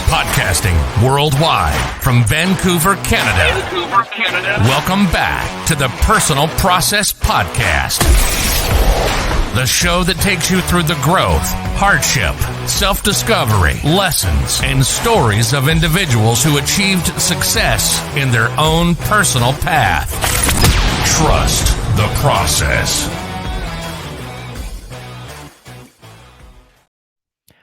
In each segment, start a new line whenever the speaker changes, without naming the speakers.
Podcasting worldwide from Vancouver, Canada. Welcome back to the Personal Process Podcast. The show that takes you through the growth, hardship, self-discovery, lessons, and stories of individuals who achieved success in their own personal path. Trust the process.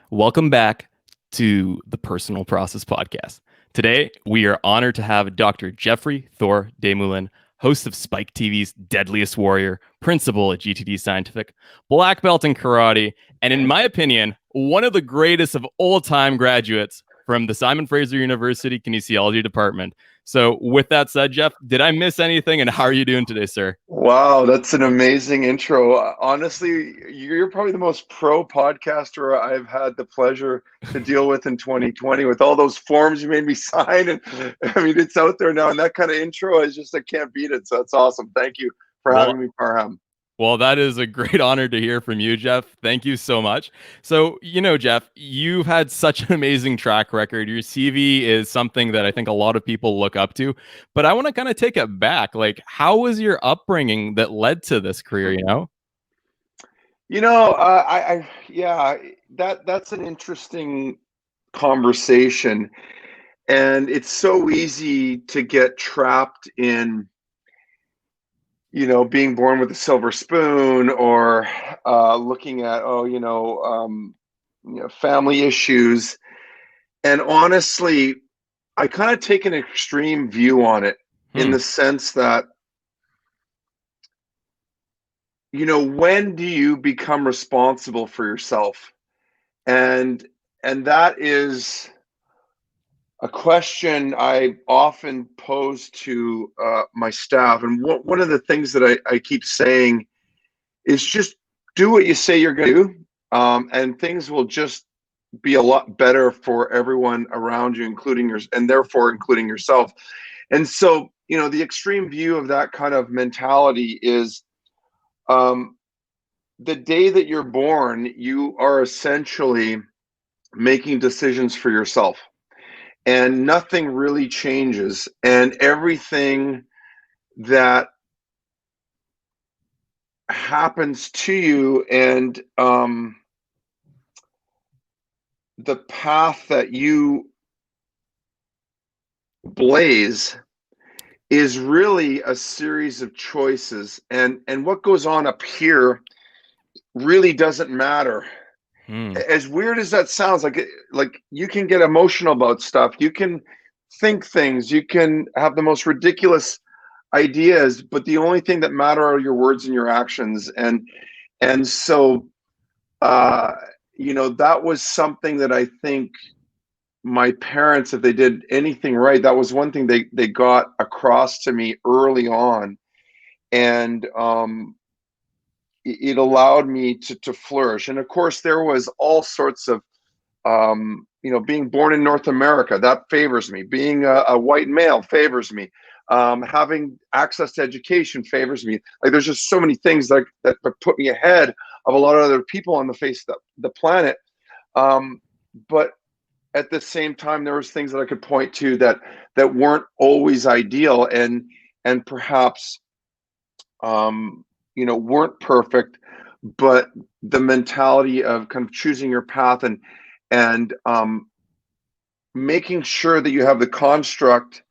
Welcome back to the Personal Process Podcast. Today, we are honored to have Dr. Geoffrey Thor Desmoulin, host of Spike TV's Deadliest Warrior, principal at GTD Scientific, black belt in karate, and in my opinion, one of the greatest of all-time graduates from the Simon Fraser University Kinesiology Department. So with that said, Jeff, did I miss anything, and how are you doing today, sir?
Wow, that's an amazing intro. Honestly, you're probably the most pro podcaster I've had the pleasure to deal with in 2020 with all those forms you made me sign. And I mean, it's out there now, and that kind of intro is just, I can't beat it. So that's awesome. Thank you for having me, Parham.
Well, that is a great honor to hear from you, Jeff. Thank you so much. So, Jeff, you've had such an amazing track record. Your CV is something that I think a lot of people look up to, but I want to kind of take it back. Like, how was your upbringing that led to this career,
That's an interesting conversation. And it's so easy to get trapped in being born with a silver spoon, or looking at, family issues. And honestly, I kind of take an extreme view on it in the sense that, when do you become responsible for yourself? And that is a question I often pose to my staff. And one of the things that I keep saying is just do what you say you're going to do, and things will just be a lot better for everyone around you, including yourself. And so, the extreme view of that kind of mentality is the day that you're born, you are essentially making decisions for yourself. And nothing really changes, and everything that happens to you and the path that you blaze is really a series of choices, and what goes on up here really doesn't matter. As weird as that sounds, like you can get emotional about stuff, you can think things, you can have the most ridiculous ideas, but the only thing that matter are your words and your actions. And so that was something that I think my parents, if they did anything right, that was one thing they got across to me early on. And it allowed me to flourish. And of course, there was all sorts of, being born in North America, that favors me. Being a white male favors me. Having access to education favors me. Like, there's just so many things that put me ahead of a lot of other people on the face of the planet. But at the same time, there was things that I could point to that weren't always ideal, and perhaps weren't perfect, but the mentality of kind of choosing your path and making sure that you have the construct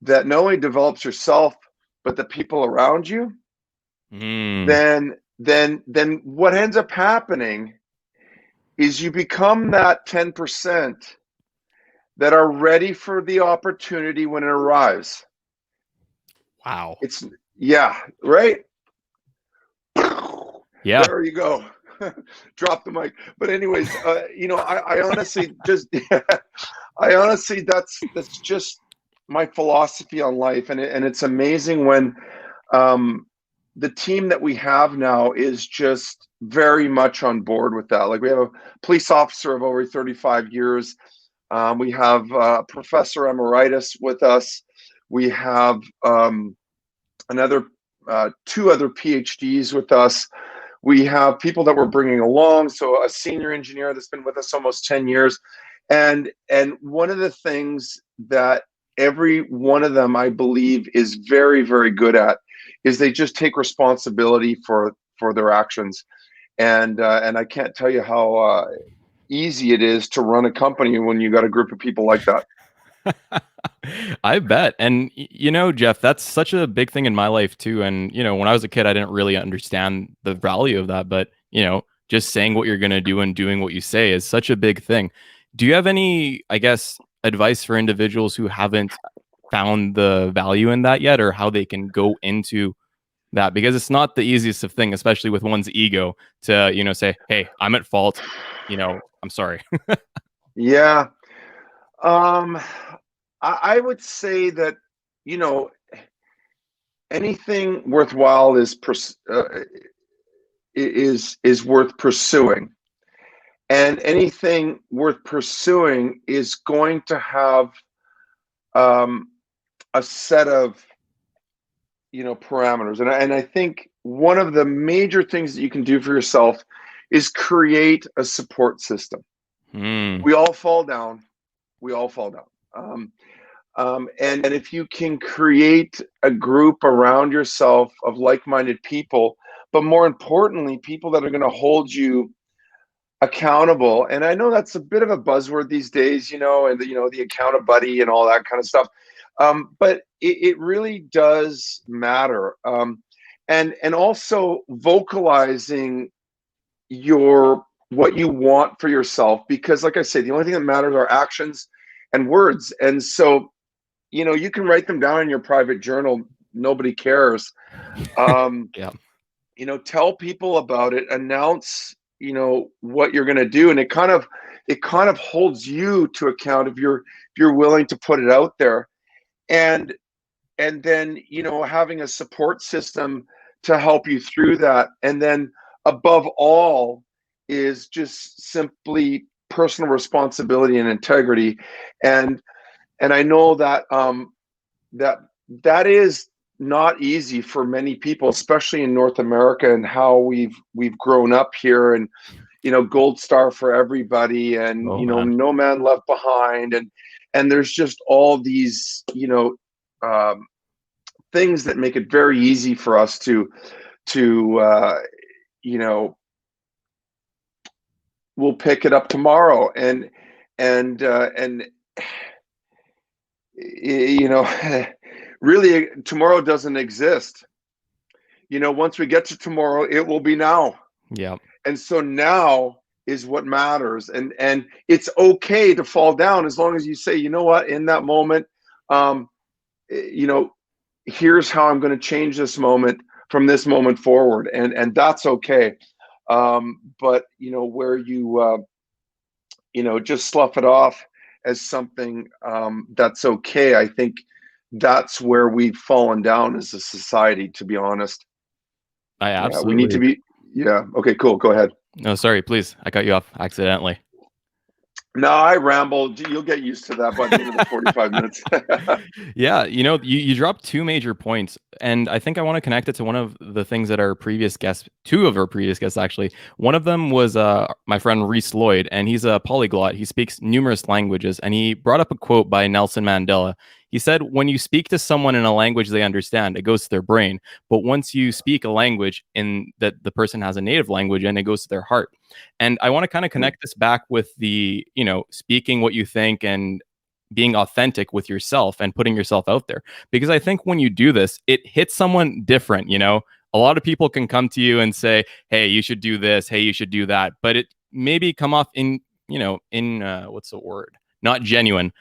that not only develops yourself, but the people around you, then what ends up happening is you become that 10% that are ready for the opportunity when it arrives.
Wow.
Right?
Yeah.
There you go. Drop the mic. But anyways, I honestly that's just my philosophy on life. And it's amazing when the team that we have now is just very much on board with that. Like, we have a police officer of over 35 years. We have Professor Emeritus with us. We have another two other PhDs with us. We have people that we're bringing along. So a senior engineer that's been with us almost 10 years. And one of the things that every one of them, I believe, is very, very good at is they just take responsibility for their actions. And I can't tell you how easy it is to run a company when you got a group of people like that.
I bet. And Jeff, that's such a big thing in my life too. And when I was a kid, I didn't really understand the value of that. But just saying what you're going to do and doing what you say is such a big thing. Do you have any, I guess, advice for individuals who haven't found the value in that yet, or how they can go into that? Because it's not the easiest of thing, especially with one's ego, to say, hey, I'm at fault, I'm sorry.
Yeah. I would say that, anything worthwhile is worth pursuing, and anything worth pursuing is going to have a set of parameters. And I think one of the major things that you can do for yourself is create a support system. We all fall down. And if you can create a group around yourself of like-minded people, but more importantly, people that are going to hold you accountable. And I know that's a bit of a buzzword these days, and the account buddy and all that kind of stuff. But it really does matter. And also vocalizing what you want for yourself, because like I say, the only thing that matters are actions and words. And so, you can write them down in your private journal. Nobody cares.
Yeah.
Tell people about it, announce, what you're going to do. And it kind of holds you to account if you're willing to put it out there. And then, having a support system to help you through that. And then above all is just simply personal responsibility and integrity. And I know that that is not easy for many people, especially in North America, and how we've grown up here, and gold star for everybody, and no man left behind, and there's just all these things that make it very easy for us to we'll pick it up tomorrow, and really tomorrow doesn't exist. Once we get to tomorrow, it will be now.
Yeah.
And so now is what matters. And it's okay to fall down, as long as you say, you know what, in that moment, here's how I'm going to change this moment from this moment forward. And that's okay. But where you just slough it off as something that's okay, I think that's where we've fallen down as a society, to be honest.
I absolutely.
We need to be. Yeah. Okay, cool. Go ahead.
No, sorry, please. I cut you off accidentally.
No, I rambled. You'll get used to that by the end of the 45 minutes.
Yeah, you dropped two major points, and I think I want to connect it to one of the things that two of our previous guests actually. One of them was my friend Reese Lloyd, and he's a polyglot. He speaks numerous languages, and he brought up a quote by Nelson Mandela. He said, when you speak to someone in a language they understand, it goes to their brain. But once you speak a language in that the person has a native language, and it goes to their heart. And I want to kind of connect this back with the, speaking what you think and being authentic with yourself and putting yourself out there. Because I think when you do this, it hits someone different. A lot of people can come to you and say, hey, you should do this. Hey, you should do that. But it maybe come off in what's the word? Not genuine.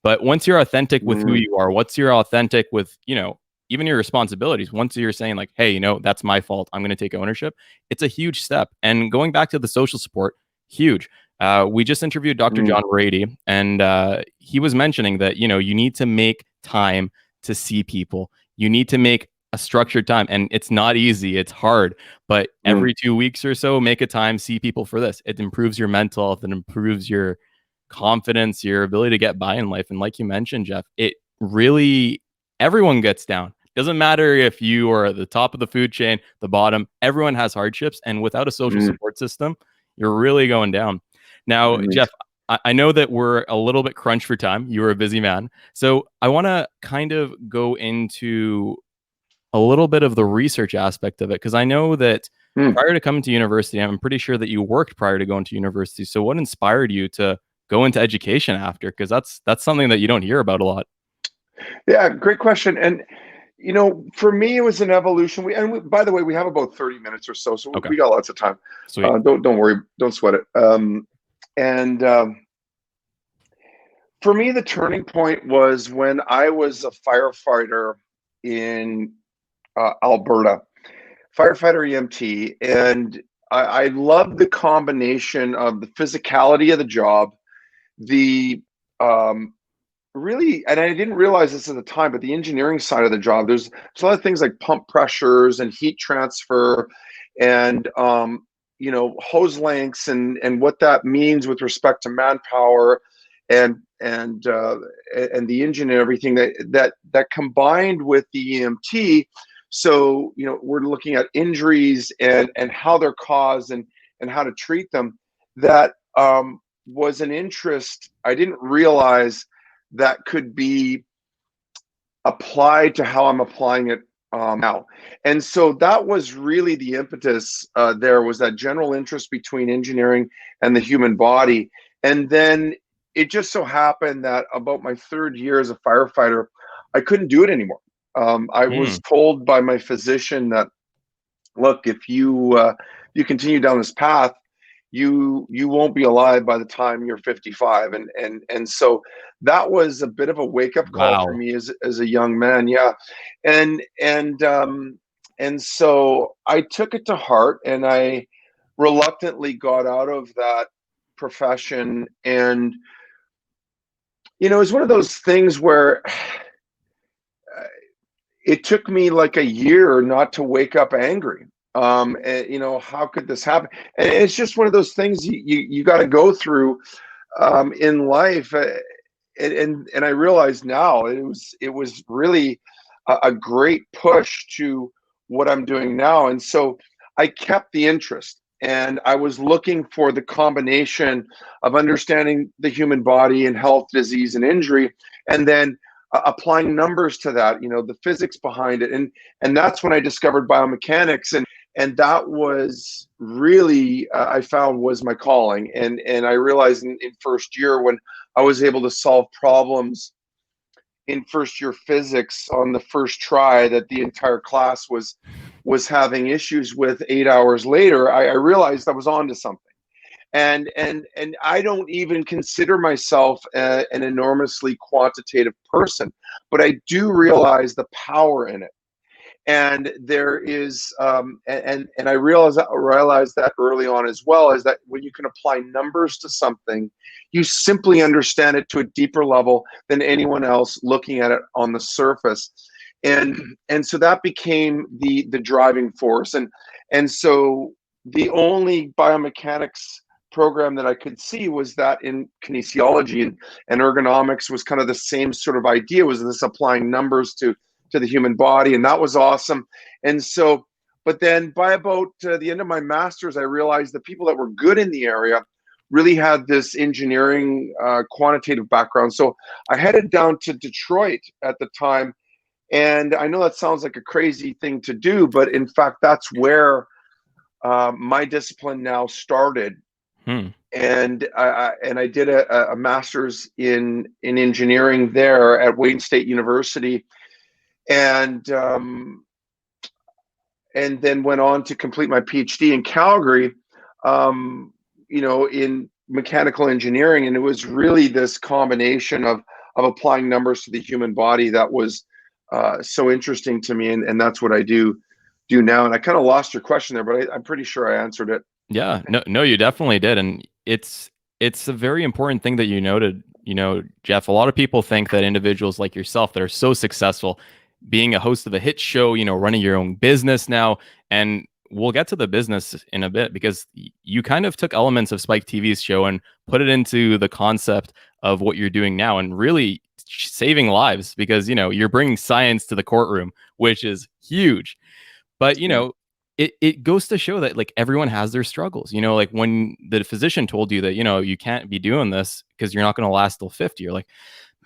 But once you're authentic with who you are, once you're authentic with, even your responsibilities, once you're saying like, hey, that's my fault, I'm going to take ownership, it's a huge step. And going back to the social support, huge. We just interviewed Dr. John Brady, and he was mentioning that, you need to make time to see people. You need to make a structured time, and it's not easy. It's hard, but every 2 weeks or so, make a time, see people for this. It improves your mental health, it improves your confidence, your ability to get by in life. And like you mentioned, Jeff, it really, everyone gets down. Doesn't matter if you are at the top of the food chain, the bottom, everyone has hardships. And without a social support system, you're really going down. Now, Jeff, I know that we're a little bit crunched for time. You're a busy man. So I want to kind of go into a little bit of the research aspect of it, because I know that prior to coming to university, I'm pretty sure that you worked prior to going to university. So what inspired you to go into education after? Because that's something that you don't hear about a lot.
Yeah, great question. And for me, it was an evolution. By the way, we have about 30 minutes or so, so
Okay.
we got lots of time.
Sweet.
Don't worry, don't sweat it. For me, the turning point was when I was a firefighter in Alberta, firefighter EMT, and I loved the combination of the physicality of the job, the really, and I didn't realize this at the time, but the engineering side of the job, there's a lot of things like pump pressures and heat transfer and hose lengths and what that means with respect to manpower and the engine and everything that combined with the EMT. So we're looking at injuries and how they're caused and how to treat them. That was an interest I didn't realize that could be applied to how I'm applying it now. And so that was really the impetus. There was that general interest between engineering and the human body. And then it just so happened that about my third year as a firefighter, I couldn't do it anymore. I was told by my physician that, look, if you continue down this path, you won't be alive by the time you're 55. And so that was a bit of a wake-up call for me as a young man. Yeah. And so I took it to heart, and I reluctantly got out of that profession. And it was one of those things where it took me like a year not to wake up angry. And, how could this happen? And it's just one of those things you got to go through in life. And I realize now it was really a great push to what I'm doing now. And so I kept the interest, and I was looking for the combination of understanding the human body and health, disease, and injury, and then applying numbers to that, the physics behind it. And that's when I discovered biomechanics. And that was really, I found, was my calling. And I realized in first year, when I was able to solve problems in first year physics on the first try that the entire class was having issues with 8 hours later, I realized I was onto something. And I don't even consider myself an enormously quantitative person, but I do realize the power in it. And there is, and I realized that early on as well, is that when you can apply numbers to something, you simply understand it to a deeper level than anyone else looking at it on the surface. And so that became the driving force. And so the only biomechanics program that I could see was that in kinesiology, and ergonomics was kind of the same sort of idea, was this applying numbers to the human body. And that was awesome. And so, but then by about the end of my master's, I realized the people that were good in the area really had this engineering quantitative background. So I headed down to Detroit at the time. And I know that sounds like a crazy thing to do, but in fact, that's where my discipline now started. And I did a master's in engineering there at Wayne State University, and then went on to complete my PhD in Calgary, in mechanical engineering. And it was really this combination of applying numbers to the human body that was so interesting to me, and that's what I do now. And I kind of lost your question there, but I'm pretty sure I answered it.
Yeah, no, you definitely did. And it's a very important thing that you noted, Jeff. A lot of people think that individuals like yourself that are so successful, being a host of a hit show, running your own business now, and we'll get to the business in a bit, because you kind of took elements of Spike TV's show and put it into the concept of what you're doing now, and really saving lives, because, you're bringing science to the courtroom, which is huge. But, it goes to show that like everyone has their struggles. Like when the physician told you that, you can't be doing this because you're not going to last till 50, you're like,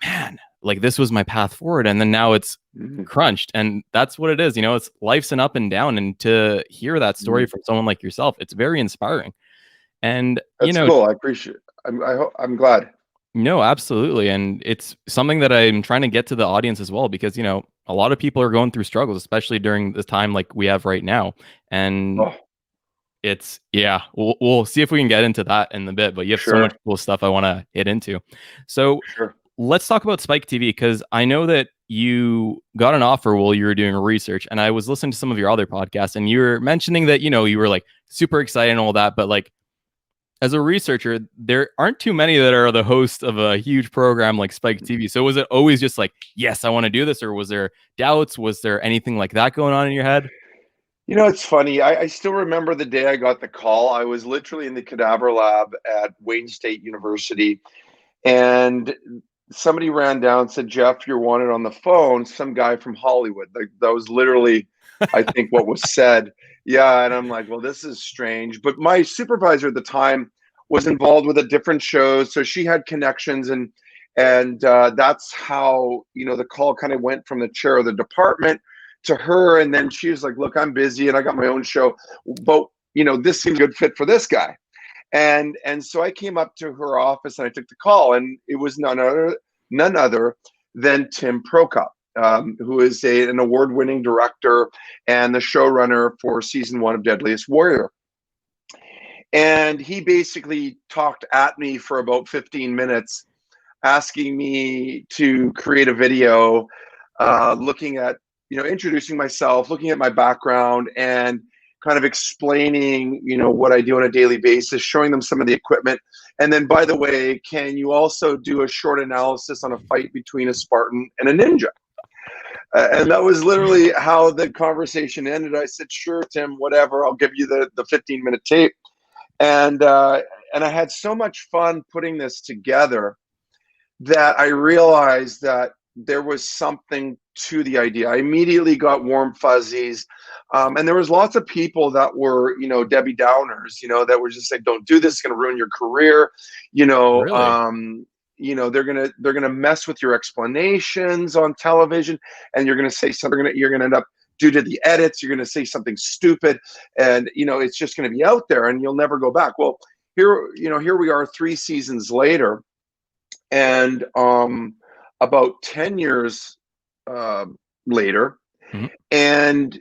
man, like this was my path forward. And then now it's crunched. And that's what it is. It's life's an up and down. And to hear that story from someone like yourself, it's very inspiring. And,
That's cool. I appreciate it. I'm glad.
No, absolutely. And it's something that I'm trying to get to the audience as well, because, a lot of people are going through struggles, especially during this time like we have right now. And it's, we'll see if we can get into that in a bit, but you have so much cool stuff I want to hit into. So let's talk about Spike TV, because I know that you got an offer while you were doing research, and I was listening to some of your other podcasts, and you were mentioning that, you were like super excited and all that, but like, as a researcher, there aren't too many that are the host of a huge program like Spike TV. So was it always just like, yes, I want to do this? Or was there doubts? Was there anything like that going on in your head?
It's funny. I still remember the day I got the call. I was literally in the cadaver lab at Wayne State University, and somebody ran down and said, Jeff, you're wanted on the phone. Some guy from Hollywood. Like, that was literally, I think, what was said. Yeah. And I'm like, well, this is strange. But my supervisor at the time was involved with a different show. So she had connections, and that's how, the call kind of went from the chair of the department to her. And then she was like, look, I'm busy and I got my own show, but this seemed a good fit for this guy. And so I came up to her office and I took the call, and it was none other than Tim Prokop, who is an award-winning director and the showrunner for season 1 of Deadliest Warrior. And he basically talked at me for about 15 minutes, asking me to create a video, looking at, introducing myself, looking at my background, and kind of explaining, what I do on a daily basis, showing them some of the equipment. And then, by the way, can you also do a short analysis on a fight between a Spartan and a ninja? And that was literally how the conversation ended. I said, sure, Tim, whatever. I'll give you the 15-minute tape. And I had so much fun putting this together that I realized that there was something to the idea. I immediately got warm fuzzies. And there was lots of people that were, Debbie Downers, that were just like, don't do this, it's going to ruin your career.
Really?
They're gonna mess with your explanations on television, and you're gonna say something. You're gonna end up, due to the edits, you're gonna say something stupid, and it's just gonna be out there, and you'll never go back. Well, here we are 3 seasons later, and about 10 years later, and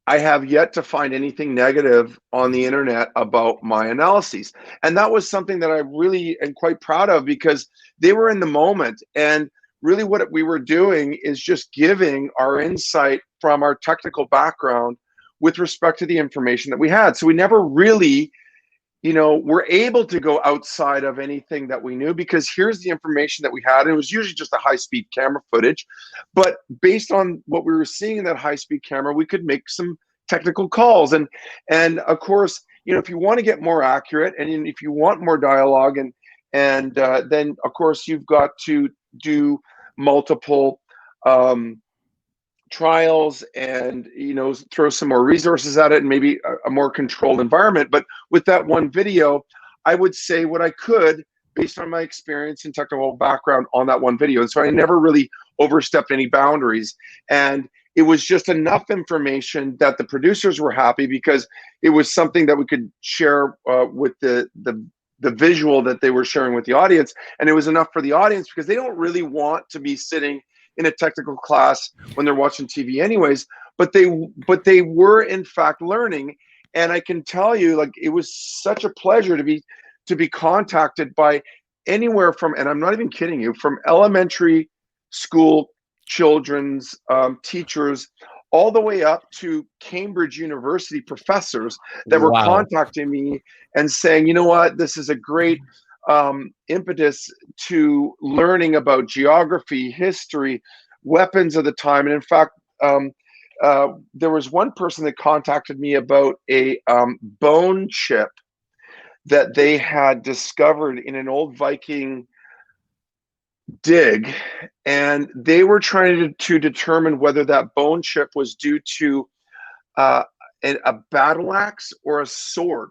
I have yet to find anything negative on the internet about my analyses. And that was something that I really am quite proud of, because they were in the moment. And really what we were doing is just giving our insight from our technical background with respect to the information that we had. So we never really, were able to go outside of anything that we knew, because here's the information that we had. And it was usually just a high-speed camera footage. But based on what we were seeing in that high-speed camera, we could make some technical calls. And of course, if you want to get more accurate, and if you want more dialogue, and then of course you've got to do multiple trials, and throw some more resources at it, and maybe a more controlled environment. But with that one video, I would say what I could based on my experience and technical background on that one video. And so I never really overstepped any boundaries. And it was just enough information that the producers were happy, because it was something that we could share with the visual that they were sharing with the audience. And it was enough for the audience, because they don't really want to be sitting in a technical class when they're watching TV anyways, but they were in fact learning. And I can tell you, like, it was such a pleasure to be contacted by anywhere from, and I'm not even kidding you, from elementary school children's teachers all the way up to Cambridge University professors that were contacting me and saying, you know what, this is a great impetus to learning about geography, history, weapons of the time. And in fact, there was one person that contacted me about a bone chip that they had discovered in an old Viking dig, and they were trying to determine whether that bone chip was due to a battle axe or a sword?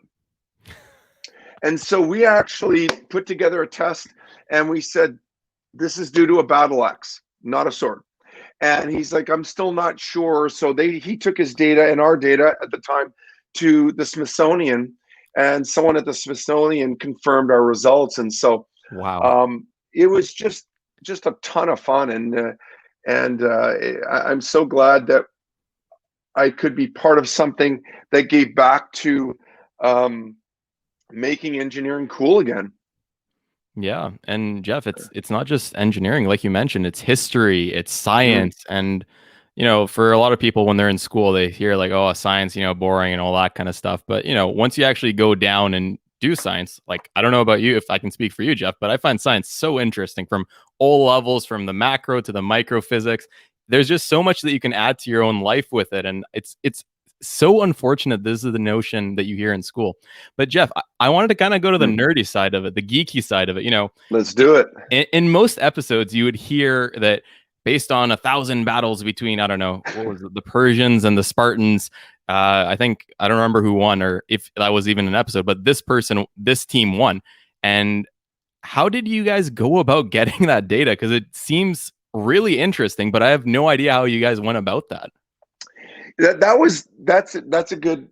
And so we actually put together a test, and we said, this is due to a battle axe, not a sword. And he's like, I'm still not sure. So he took his data and our data at the time to the Smithsonian, and someone at the Smithsonian confirmed our results. And so
Wow.
it was just a ton of fun. And I'm so glad that I could be part of something that gave back to making engineering cool again.
Yeah. And Jeff, it's not just engineering, like you mentioned, it's history, it's science. And, for a lot of people when they're in school, they hear like, oh, science, boring and all that kind of stuff. But, once you actually go down and do science, like, I don't know about you, if I can speak for you, Jeff, but I find science so interesting from all levels, from the macro to the micro physics. There's just so much that you can add to your own life with it. And it's so unfortunate this is the notion that you hear in school. But Jeff, I wanted to kind of go to the nerdy side of it, the geeky side of it.
Let's do it.
In most episodes, you would hear that based on 1,000 battles between, I don't know, what was it, the Persians and the Spartans. I think, I don't remember who won or if that was even an episode, but this team won. And how did you guys go about getting that data? Because it seems really interesting, but I have no idea how you guys went about that.
That's a good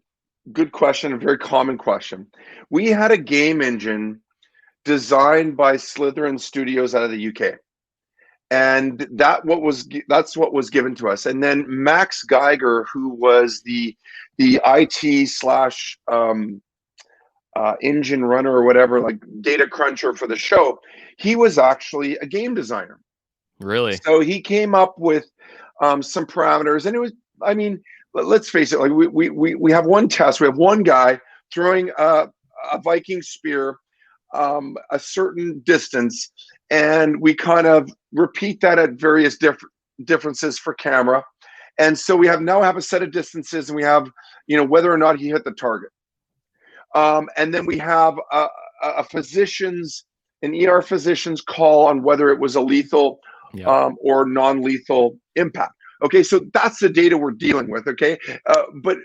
question, a very common question. We had a game engine designed by Slytherin Studios out of the UK, and that's what was given to us. And then Max Geiger, who was the IT slash engine runner or whatever, like data cruncher for the show, he was actually a game designer.
Really?
So he came up with some parameters, and it was, I mean, let's face it, like we have one test. We have one guy throwing a Viking spear a certain distance, and we kind of repeat that at various differences for camera. And so we now have a set of distances, and we have, whether or not he hit the target. And then we have an ER physician's call on whether it was a lethal or non-lethal impact. Okay, so that's the data we're dealing with, okay? But,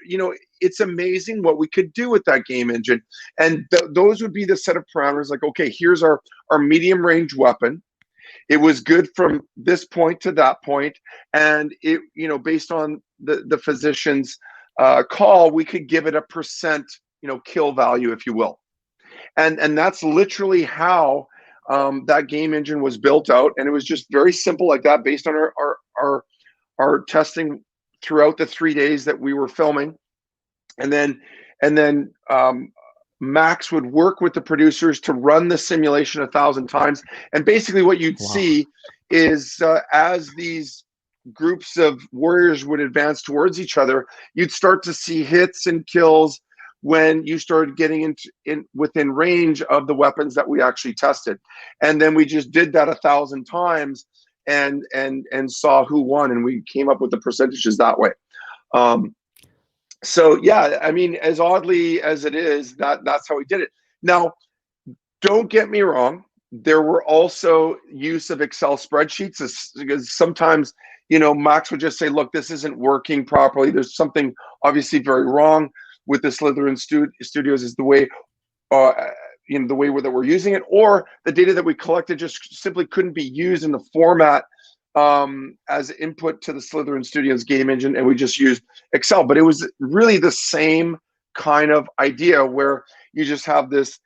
it's amazing what we could do with that game engine. And those would be the set of parameters, like, okay, here's our medium range weapon. It was good from this point to that point. And it, based on the physician's call, we could give it a percent, kill value, if you will. And that's literally how that game engine was built out. And it was just very simple like that, based on our testing throughout the 3 days that we were filming. And then Max would work with the producers to run the simulation 1,000 times. And basically what you'd see is as these groups of warriors would advance towards each other, you'd start to see hits and kills when you started getting within range of the weapons that we actually tested. And then we just did that 1,000 times and saw who won, and we came up with the percentages that way. So yeah, I mean, as oddly as it is, that's how we did it. Now, don't get me wrong, there were also use of Excel spreadsheets, because sometimes, Max would just say, look, this isn't working properly. There's something obviously very wrong with the Slytherin Studios, is the way the way that we're using it, or the data that we collected just simply couldn't be used in the format as input to the Slytherin Studios game engine, and we just used Excel. But it was really the same kind of idea, where you just have this,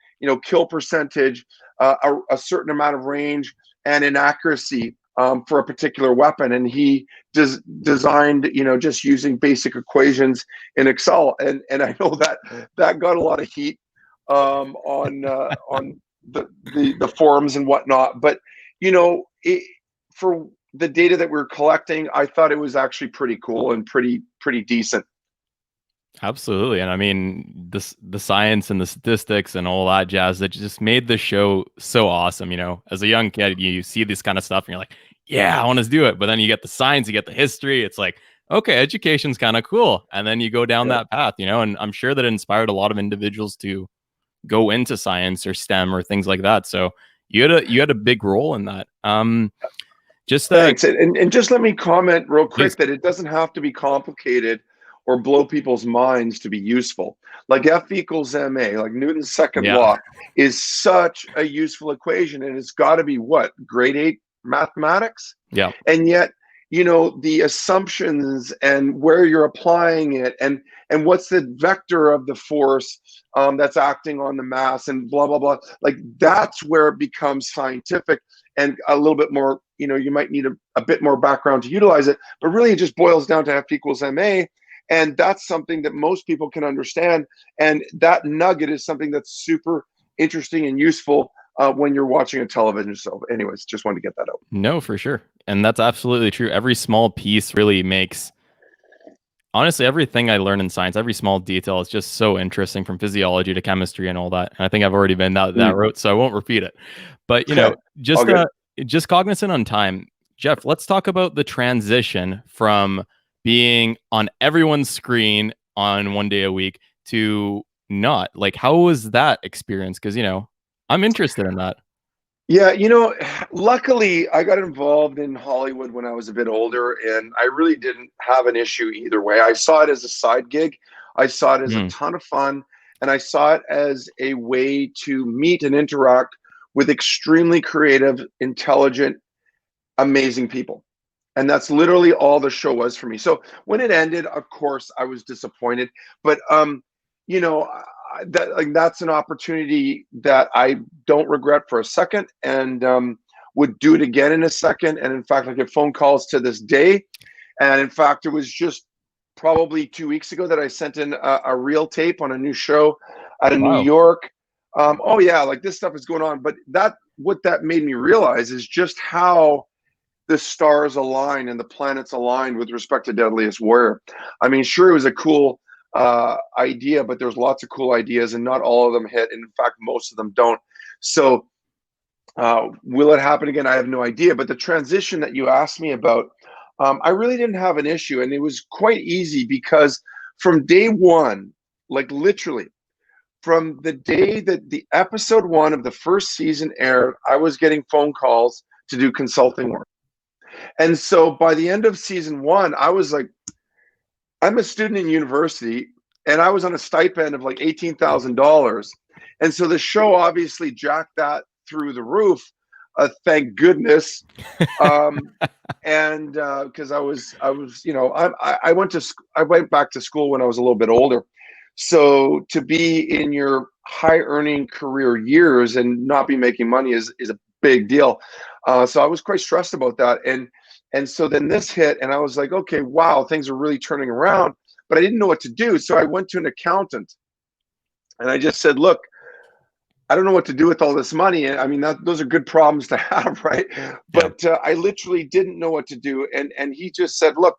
kill percentage, a certain amount of range, and an accuracy for a particular weapon. And he designed, just using basic equations in Excel. And I know that got a lot of heat on the forums and whatnot. But, for the data that we're collecting, I thought it was actually pretty cool and pretty decent.
Absolutely. And I mean, the science and the statistics and all that jazz that just made the show so awesome. As a young kid, you see this kind of stuff and you're like, yeah, I want to do it. But then you get the science, you get the history. It's like, okay, education's kind of cool. And then you go down that path, and I'm sure that it inspired a lot of individuals to go into science or STEM or things like that. So you had a big role in that. Just
thanks. And just let me comment real quick,
please.
that it doesn't have to be complicated or blow people's minds to be useful. Like F equals ma, like Newton's second law, is such a useful equation, and it's got to be what, grade 8 mathematics. And yet, you know, the assumptions and where you're applying it, and what's the vector of the force that's acting on the mass, and blah blah blah, like that's where it becomes scientific and a little bit more, you know, you might need a bit more background to utilize it, but really it just boils down to F equals ma. And that's something that most people can understand. And that nugget is something that's super interesting and useful when you're watching a television. So anyways, just wanted to get that out.
No, for sure. And that's absolutely true. Every small piece really makes, honestly, everything I learn in science, every small detail is just so interesting, from physiology to chemistry and all that. And I think I've already been that route, so I won't repeat it. But, you know, just cognizant on time, Jeff, let's talk about the transition from being on everyone's screen on one day a week to not. Like, how was that experience? Because, you know, I'm interested in that.
Yeah, you know, luckily I got involved in Hollywood when I was a bit older, and I really didn't have an issue either way. I saw it as a side gig. I saw it as a ton of fun, and I saw it as a way to meet and interact with extremely creative, intelligent, amazing people. And that's literally all the show was for me. So when it ended, of course, I was disappointed. But you know, that's an opportunity that I don't regret for a second, and would do it again in a second. And in fact, I get phone calls to this day. And in fact, it was just probably 2 weeks ago that I sent in a reel tape on a new show out of New York. Oh yeah, like this stuff is going on. But what that made me realize is just how the stars align and the planets aligned with respect to Deadliest Warrior. I mean, sure, it was a cool idea, but there's lots of cool ideas, and not all of them hit. And in fact, most of them don't. So will it happen again? I have no idea. But the transition that you asked me about, I really didn't have an issue. And it was quite easy, because from day one, like literally from the day that the episode 1 of the first season aired, I was getting phone calls to do consulting work. And so by the end of season 1, I was like, I'm a student in university, and I was on a stipend of like $18,000. And so the show obviously jacked that through the roof. Thank goodness. And because I was, you know, I went back to school when I was a little bit older. So to be in your high earning career years and not be making money is a big deal. So I was quite stressed about that. And so then this hit, and I was like, okay, wow, things are really turning around, but I didn't know what to do. So I went to an accountant, and I just said, look, I don't know what to do with all this money. I mean, those are good problems to have, right? But I literally didn't know what to do. And he just said, look,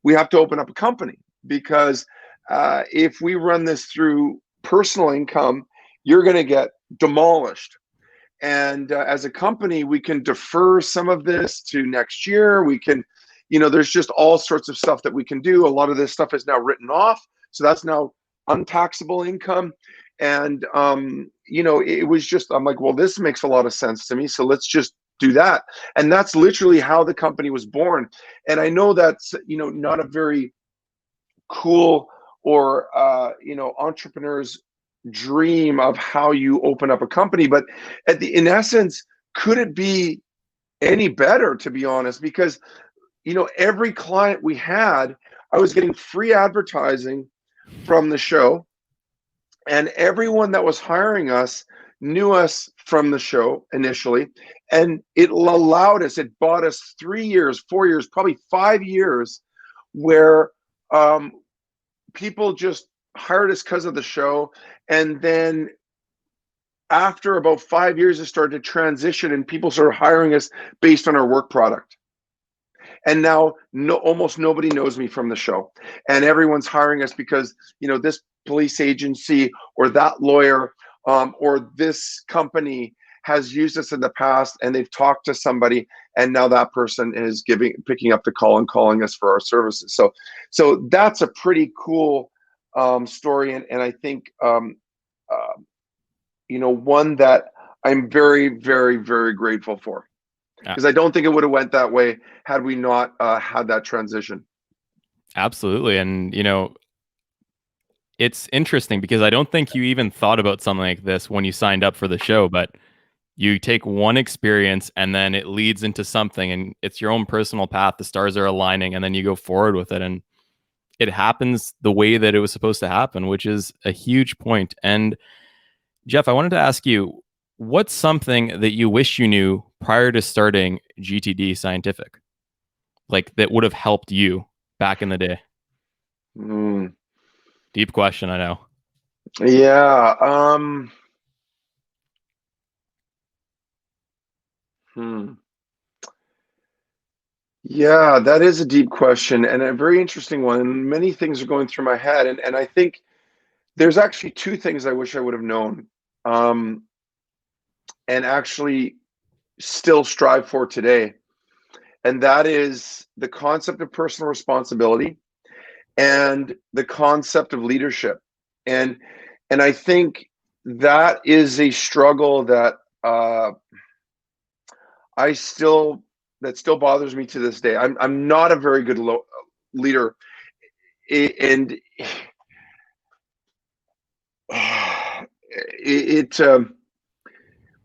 we have to open up a company, because if we run this through personal income, you're going to get demolished. And as a company, we can defer some of this to next year. We can, you know, there's just all sorts of stuff that we can do. A lot of this stuff is now written off. So that's now untaxable income. And, you know, it was just, I'm like, well, this makes a lot of sense to me. So let's just do that. And that's literally how the company was born. And I know that's, you know, not a very cool or, you know, entrepreneur's dream of how you open up a company, but in essence, could it be any better, to be honest? Because, you know, every client we had, I was getting free advertising from the show, and everyone that was hiring us knew us from the show initially, and it allowed us, it bought us 3 years, 4 years, probably 5 years, where people just hired us because of the show. And then after about 5 years, it started to transition, and people started hiring us based on our work product. And now almost nobody knows me from the show, and everyone's hiring us because, you know, this police agency or that lawyer or this company has used us in the past, and they've talked to somebody, and now that person is picking up the call and calling us for our services. So that's a pretty cool story, and I think you know, one that I'm very, very, very grateful for, because I don't think it would have went that way had we not had that transition.
Absolutely. And, you know, it's interesting because I don't think you even thought about something like this when you signed up for the show, but you take one experience and then it leads into something, and it's your own personal path. The stars are aligning and then you go forward with it, and it happens the way that it was supposed to happen, which is a huge point. And Jeff, I wanted to ask you, what's something that you wish you knew prior to starting GTD Scientific, like that would have helped you back in the day? Deep question, I know.
Yeah. Yeah, that is a deep question and a very interesting one. And many things are going through my head. And I think there's actually two things I wish I would have known, and actually still strive for today. And that is the concept of personal responsibility and the concept of leadership. And I think that is a struggle that that still bothers me to this day. I'm not a very good leader, and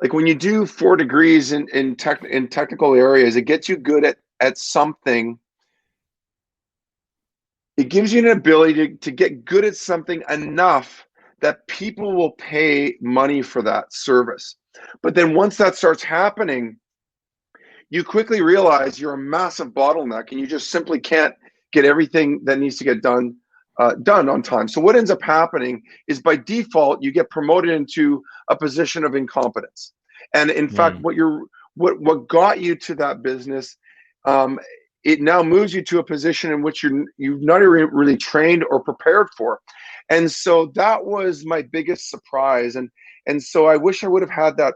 like when you do 4 degrees in technical areas, it gets you good at something. It gives you an ability to get good at something enough that people will pay money for that service. But then once that starts happening, you quickly realize you're a massive bottleneck and you just simply can't get everything that needs to get done on time. So what ends up happening is by default, you get promoted into a position of incompetence. And in fact, what got you to that business, it now moves you to a position in which you've not really trained or prepared for. And so that was my biggest surprise. And so I wish I would have had that,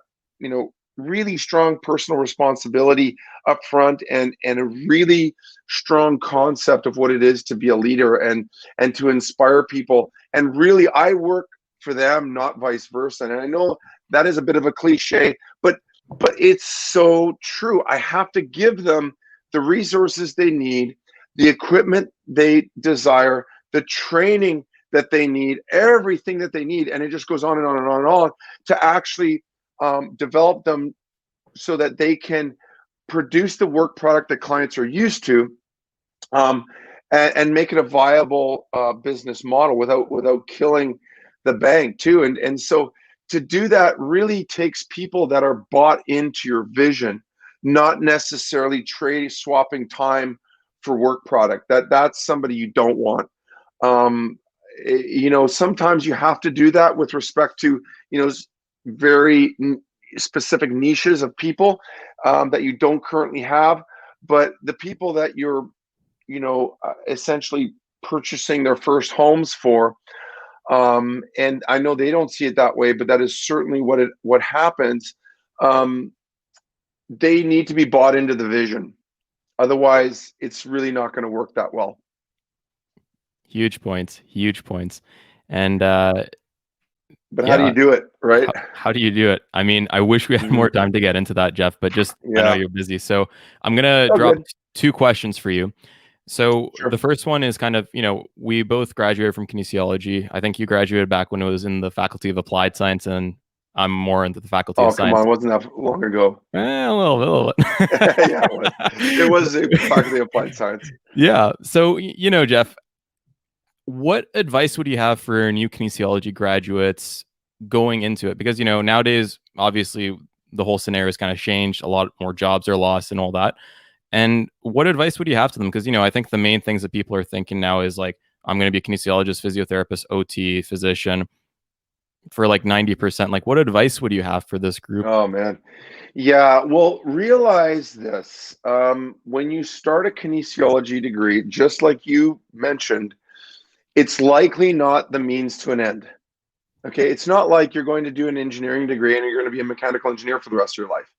really strong personal responsibility up front, and a really strong concept of what it is to be a leader and to inspire people. And really, I work for them, not vice versa. And I know that is a bit of a cliche, but it's so true. I have to give them the resources they need, the equipment they desire, the training that they need, everything that they need. And it just goes on and on and on and on to actually develop them so that they can produce the work product that clients are used to, and make it a viable business model without killing the bank too. And so to do that really takes people that are bought into your vision, not necessarily swapping time for work product. That's somebody you don't want. Sometimes you have to do that with respect to, very specific niches of people that you don't currently have. But the people that you're, essentially purchasing their first homes for, and I know they don't see it that way, but that is certainly what happens. They need to be bought into the vision. Otherwise, it's really not going to work that well.
Huge points. And
but how do you do it, right?
How do you do it? I mean, I wish we had more time to get into that, Jeff, but just I know you're busy. So I'm going to drop two questions for you. So the first one is kind of, we both graduated from kinesiology. I think you graduated back when it was in the Faculty of Applied Science, and I'm more into the Faculty of Science.
Oh, come on. It wasn't that long ago.
A little bit.
Yeah, it was the Faculty of Applied Science.
Yeah. So, Jeff, what advice would you have for new kinesiology graduates going into it? Because, nowadays, obviously, the whole scenario has kind of changed. A lot more jobs are lost and all that. And what advice would you have to them? Because, I think the main things that people are thinking now is like, I'm going to be a kinesiologist, physiotherapist, OT, physician for like 90%. Like, what advice would you have for this group?
Oh, man. Yeah, well, realize this. When you start a kinesiology degree, just like you mentioned, it's likely not the means to an end. Okay, it's not like you're going to do an engineering degree and you're going to be a mechanical engineer for the rest of your life.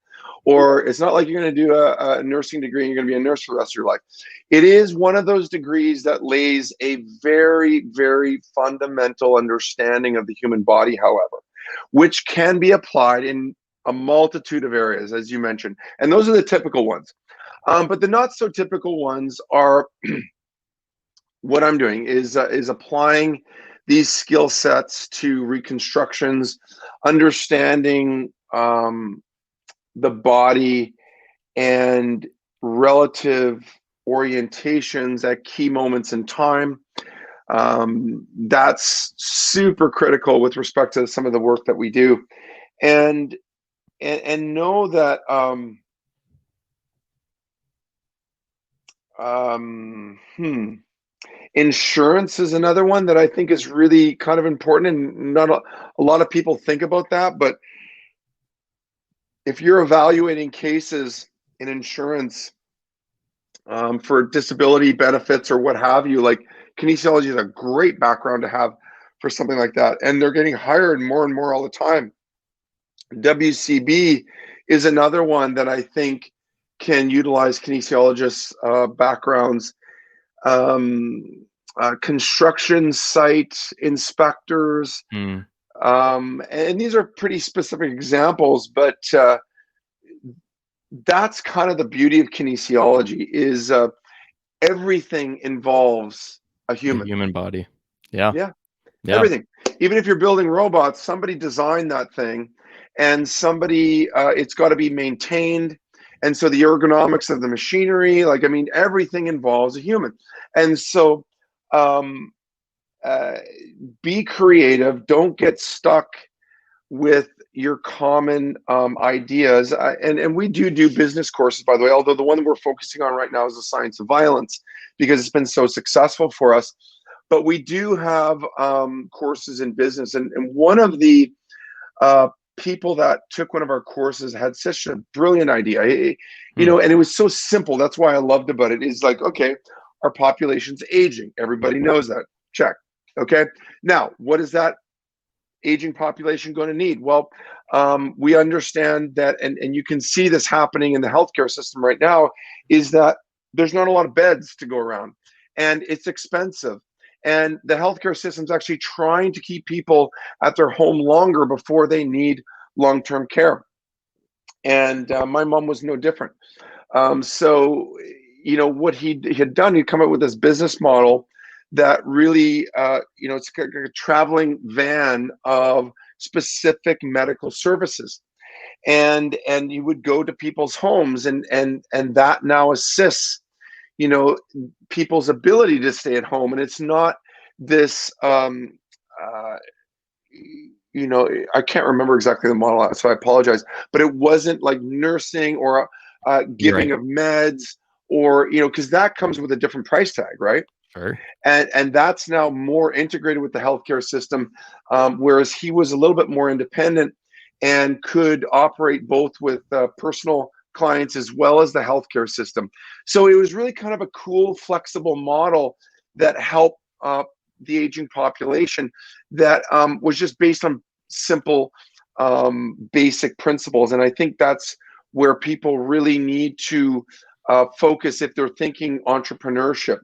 Or it's not like you're going to do a nursing degree and you're going to be a nurse for the rest of your life. It is one of those degrees that lays a very, very fundamental understanding of the human body, however, which can be applied in a multitude of areas, as you mentioned. And those are the typical ones. But the not so typical ones are what I'm doing is applying these skill sets to reconstructions, understanding the body and relative orientations at key moments in time. That's super critical with respect to some of the work that we do, and know that insurance is another one that I think is really kind of important, and not a lot of people think about that. But if you're evaluating cases in insurance for disability benefits or what have you, like, kinesiology is a great background to have for something like that, and they're getting hired more and more all the time. WCB is another one that I think can utilize kinesiologists' backgrounds. Construction site inspectors, and these are pretty specific examples, but that's kind of the beauty of kinesiology is everything involves a human.
The human body. Yeah.
Everything. Even if you're building robots, somebody designed that thing, and somebody it's got to be maintained, and so the ergonomics of the machinery, like, I mean, everything involves a human. And so be creative, don't get stuck with your common ideas. And we do business courses, by the way, although the one that we're focusing on right now is the science of violence, because it's been so successful for us. But we do have courses in business. And one of the people that took one of our courses had such a brilliant idea, you know, and it was so simple. That's why I loved about it. Is like, okay, our population's aging. Everybody knows that. Check. Okay. Now, what is that aging population going to need? Well, we understand that, and you can see this happening in the healthcare system right now, is that there's not a lot of beds to go around, and it's expensive. And the healthcare system's actually trying to keep people at their home longer before they need long-term care. And my mom was no different. So, you know, what he had done, he'd come up with this business model that really, you know, it's a traveling van of specific medical services. And you would go to people's homes, and that now assists, you know, people's ability to stay at home. And it's not this, you know, I can't remember exactly the model, so I apologize, but it wasn't like nursing or giving of meds, or, you know, because that comes with a different price tag, right?
Sure.
And that's now more integrated with the healthcare system, whereas he was a little bit more independent and could operate both with personal clients as well as the healthcare system. So it was really kind of a cool, flexible model that helped the aging population, that was just based on simple, basic principles. And I think that's where people really need to focus if they're thinking entrepreneurship.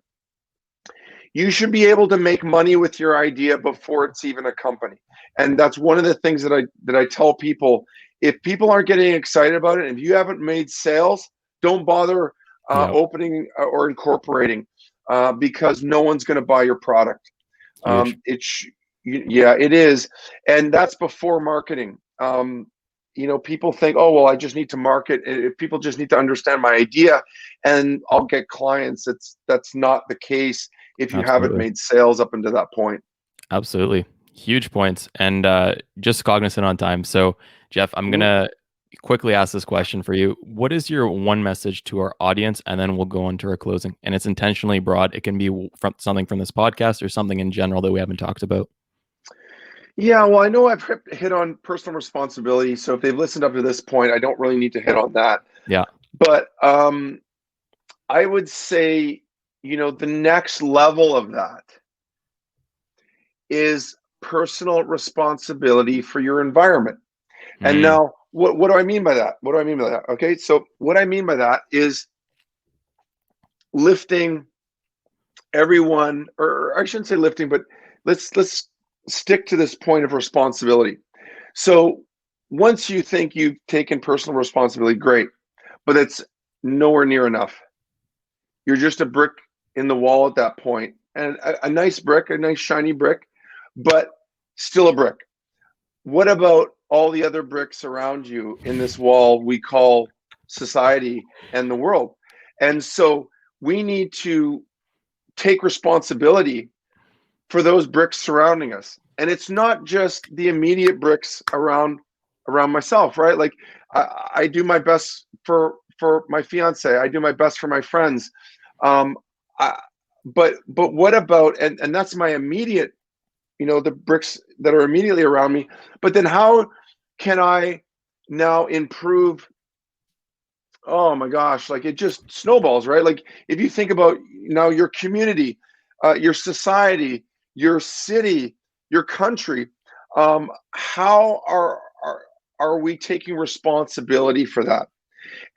You should be able to make money with your idea before it's even a company. And that's one of the things that I tell people. If people aren't getting excited about it, if you haven't made sales, don't bother opening or incorporating, because no one's going to buy your product. It is. And that's before marketing. You know, people think, oh, well, I just need to market. If people just need to understand my idea and I'll get clients. That's not the case if you haven't made sales up until that point.
Absolutely. Huge points. And just cognizant on time. So, Jeff, I'm going to quickly ask this question for you. What is your one message to our audience? And then we'll go into our closing. And it's intentionally broad. It can be from something from this podcast or something in general that we haven't talked about.
Yeah, well, I know I've hit on personal responsibility. So if they've listened up to this point, I don't really need to hit on that.
Yeah.
But I would say, you know, the next level of that is personal responsibility for your environment. And now, what do I mean by that? What do I mean by that? Okay, so what I mean by that is lifting everyone, or I shouldn't say lifting, but let's stick to this point of responsibility. So once you think you've taken personal responsibility, great, but it's nowhere near enough. You're just a brick in the wall at that point, and a nice brick, a nice shiny brick, but still a brick. What about all the other bricks around you in this wall we call society and the world? And so we need to take responsibility for those bricks surrounding us. And it's not just the immediate bricks around myself, right? Like I do my best for my fiance. I do my best for my friends. But what about, and that's my immediate, the bricks that are immediately around me. But then how can I now improve? Oh my gosh, like it just snowballs, right? Like if you think about now your community, your society, your city, your country, how are we taking responsibility for that?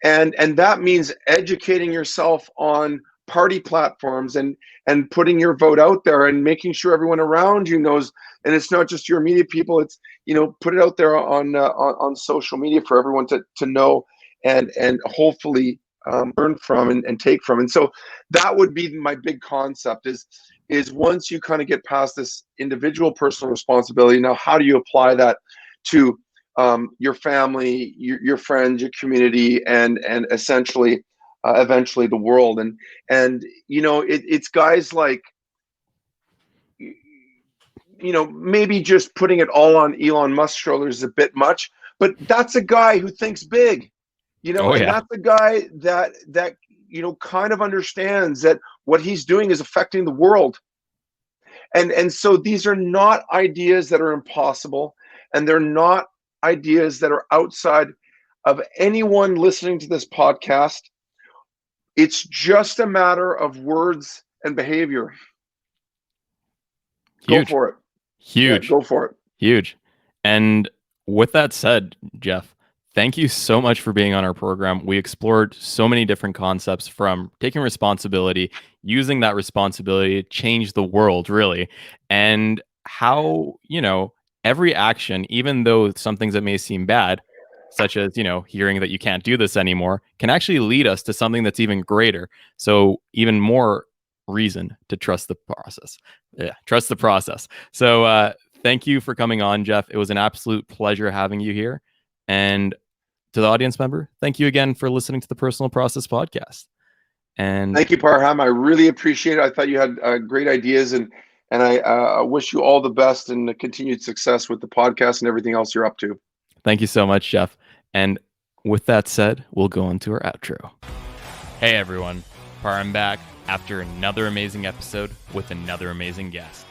And that means educating yourself on party platforms and putting your vote out there and making sure everyone around you knows. And it's not just your immediate people. It's put it out there on social media for everyone to know and hopefully learn from and take from. And so that would be my big concept is once you kind of get past this individual personal responsibility, now how do you apply that to your family, your friends, your community, and essentially eventually the world. And it's guys like maybe just putting it all on Elon Musk's shoulders is a bit much, but that's a guy who thinks big, and that's a guy that kind of understands that what he's doing is affecting the world. And so these are not ideas that are impossible, and they're not ideas that are outside of anyone listening to this podcast. It's just a matter of words and behavior.
Huge.
Go for it.
Huge.
Yeah, go for it.
Huge. And with that said, Jeff, thank you so much for being on our program. We explored so many different concepts, from taking responsibility, using that responsibility to change the world, really, and how, every action, even though some things that may seem bad, such as, hearing that you can't do this anymore, can actually lead us to something that's even greater. So even more reason to trust the process. Yeah, trust the process. So thank you for coming on, Jeff. It was an absolute pleasure having you here. And to the audience member, thank you again for listening to the Personal Process Podcast. And
thank you, Parham. I really appreciate it. I thought you had great ideas, and I wish you all the best and continued success with the podcast and everything else you're up to.
Thank you so much, Jeff. And with that said, we'll go into our outro. Hey, everyone. Parham back after another amazing episode with another amazing guest.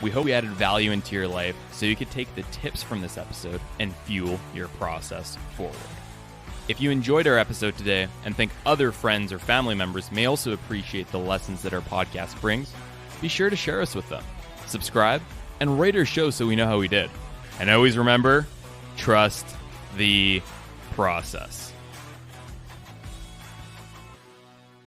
We hope we added value into your life so you could take the tips from this episode and fuel your process forward. If you enjoyed our episode today and think other friends or family members may also appreciate the lessons that our podcast brings, be sure to share us with them. Subscribe and rate our show so we know how we did. And always remember, trust the process.